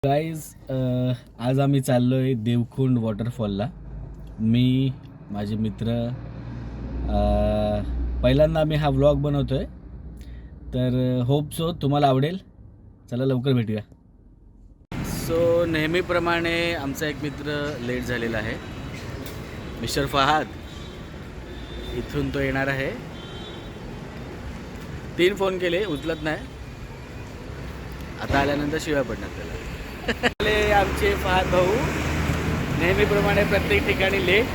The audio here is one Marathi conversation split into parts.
गाईज, आज आम्ही चाललो आहे देवखुंड वॉटरफॉलला. मी माझे मित्र पहिल्यांदा आम्ही हा व्लॉग बनवतो आहे, तर होप सो तुम्हाला आवडेल. चला लवकर भेटूया. सो नेहमीप्रमाणे आमचा एक मित्र लेट झालेला आहे, मिस्टर फहाद. इथून तो येणार आहे. 3 फोन केले, उचलत नाही. आता आल्यानंतर शिवाय पडणार त्याला. आमचे फहाद भाऊ नेहमीप्रमाणे प्रत्येक ठिकाणी लेट.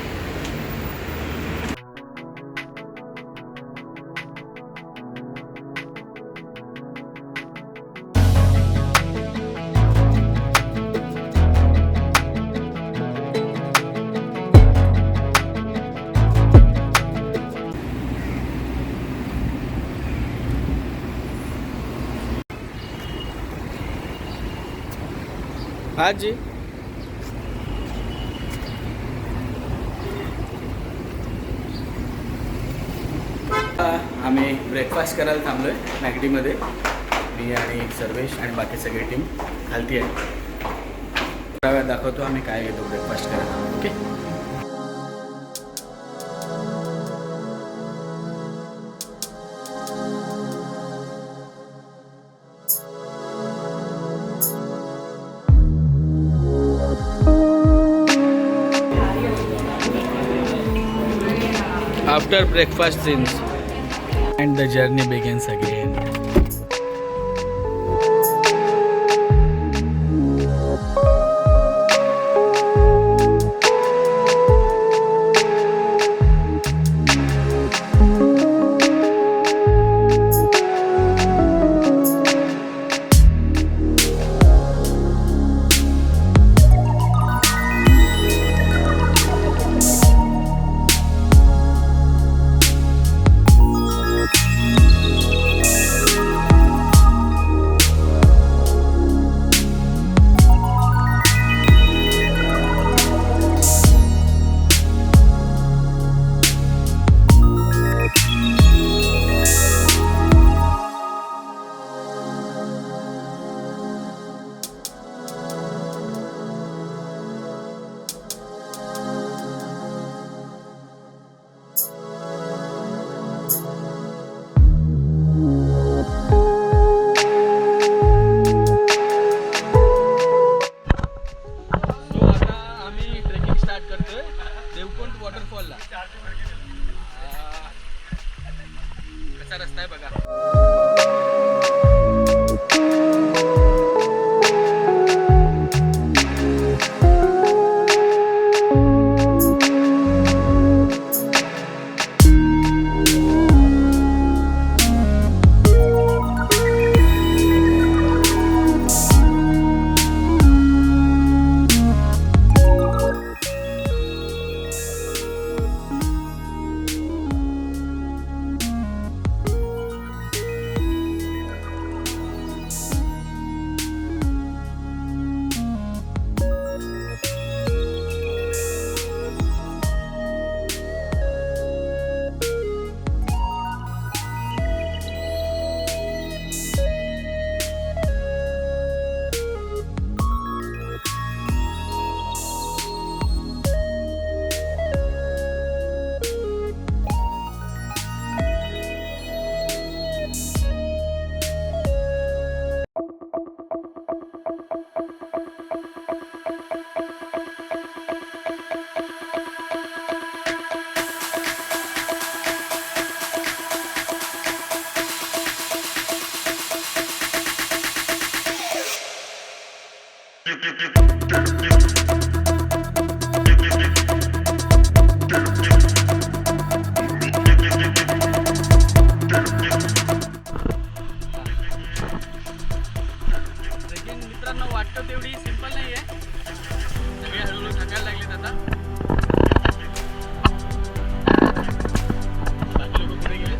हाँ जी, आम्ही ब्रेकफास्ट करायला थांबलो आहे मॅगडीमध्ये. मी आणि सर्वेश आणि बाकी सगळी टीम खालती आहे. थोड्या वेळात दाखवतो आम्ही काय घेतो ब्रेकफास्ट करायला. Okay. After breakfast scenes and the journey begins again. मित्रांनो वाटतं तेवढी सिंपल नाही आहे. सगळे हळूहळू थकायला लागलेत आता. बाकी लोक कुठे गेले?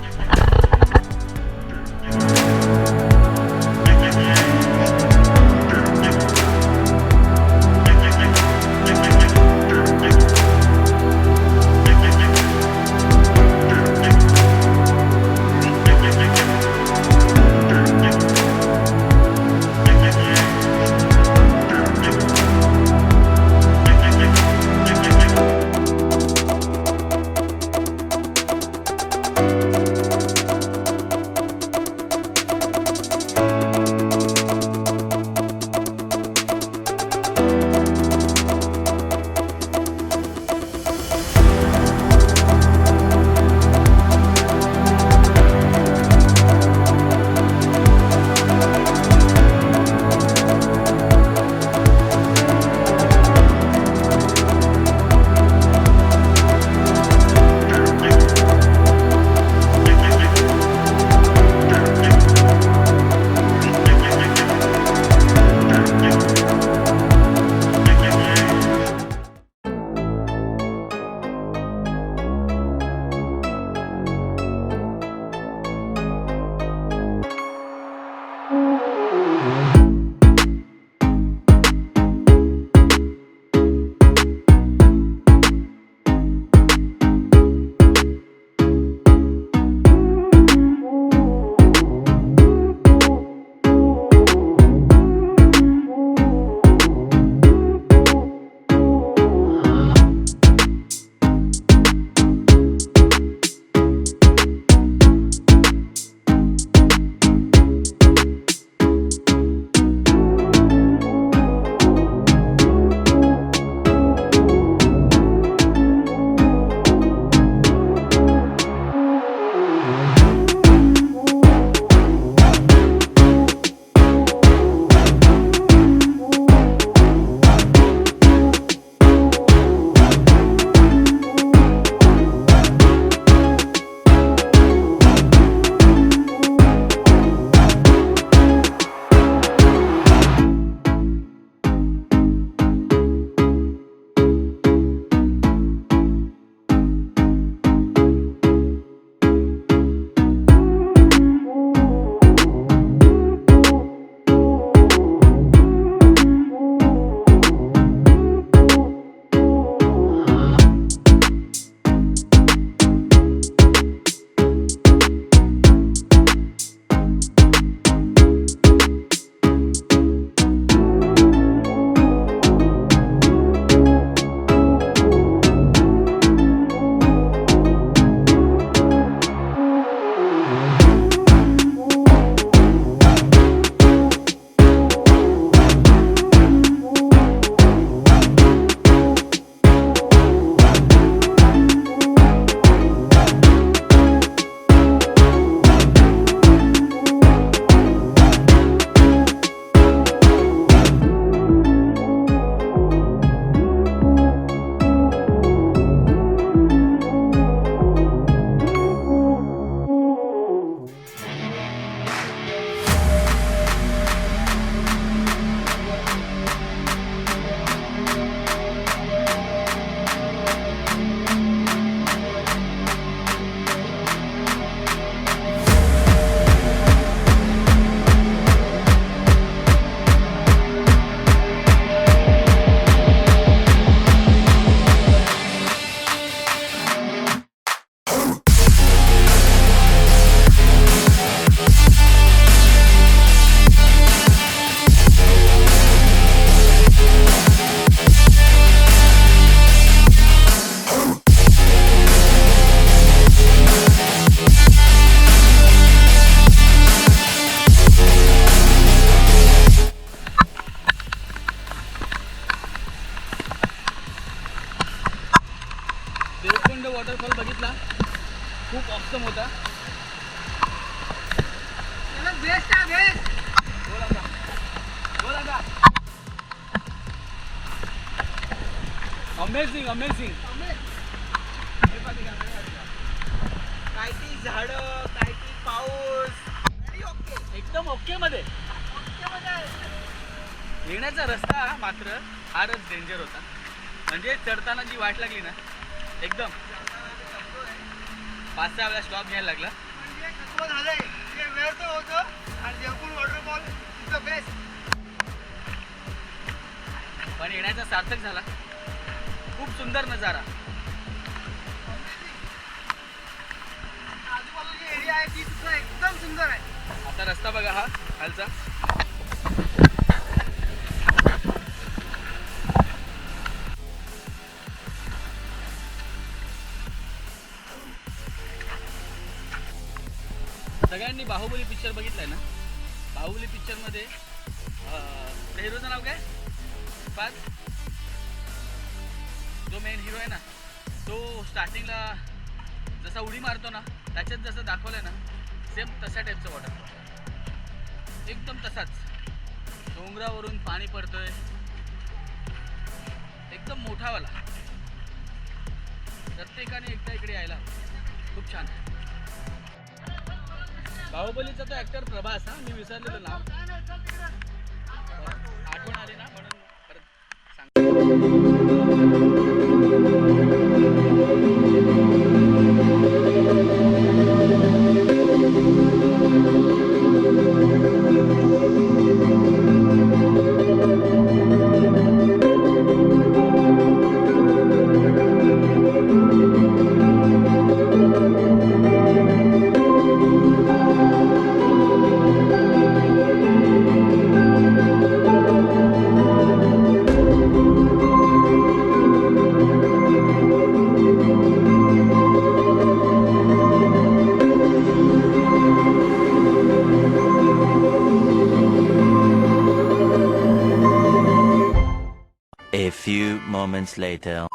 वॉटरफॉल बघितला, खूप ऑसम होता. बेस्ट आहे, बेस्ट. बोला का, बोला का. Amazing amazing. काय ती झाडं, काय ती पाऊस, एकदम ओके मध्ये. येण्याचा रस्ता मात्र फारच डेंजर होता. म्हणजे चढताना जी वाट लागली ना एकदम 5-6 वेळा स्टॉप घ्यायला लागला. म्हणजे कसं झालंय ते वेळ तर होतं आणि Devpur waterfall is the best. पण येण्याचा सार्थक झाला. खूप सुंदर नजारा. आजूबाजूची एरिया आहे ती सुद्धा एकदम सुंदर आहे. आता रस्ता बघा हा खालचा. सगळ्यांनी बाहुबली पिक्चर बघितलाय ना. बाहुबली पिक्चर मध्ये हिरोचं नाव काय पाच जो मेन हिरो आहे ना तो स्टार्टिंगला जसा उडी मारतो ना त्याच्यात जसं दाखवलंय ना सेम तशा टाईपचं वॉटरफॉल एकदम तसाच. डोंगरावरून पाणी पडतंय एकदम मोठावाला. प्रत्येकाने एकदा इकडे यायला खूप छान. बाहुबलीचा तो ऍक्टर प्रभास. हा मी विसरलेलो नाव. आठवण आली ना म्हणून परत सांग. A few moments later.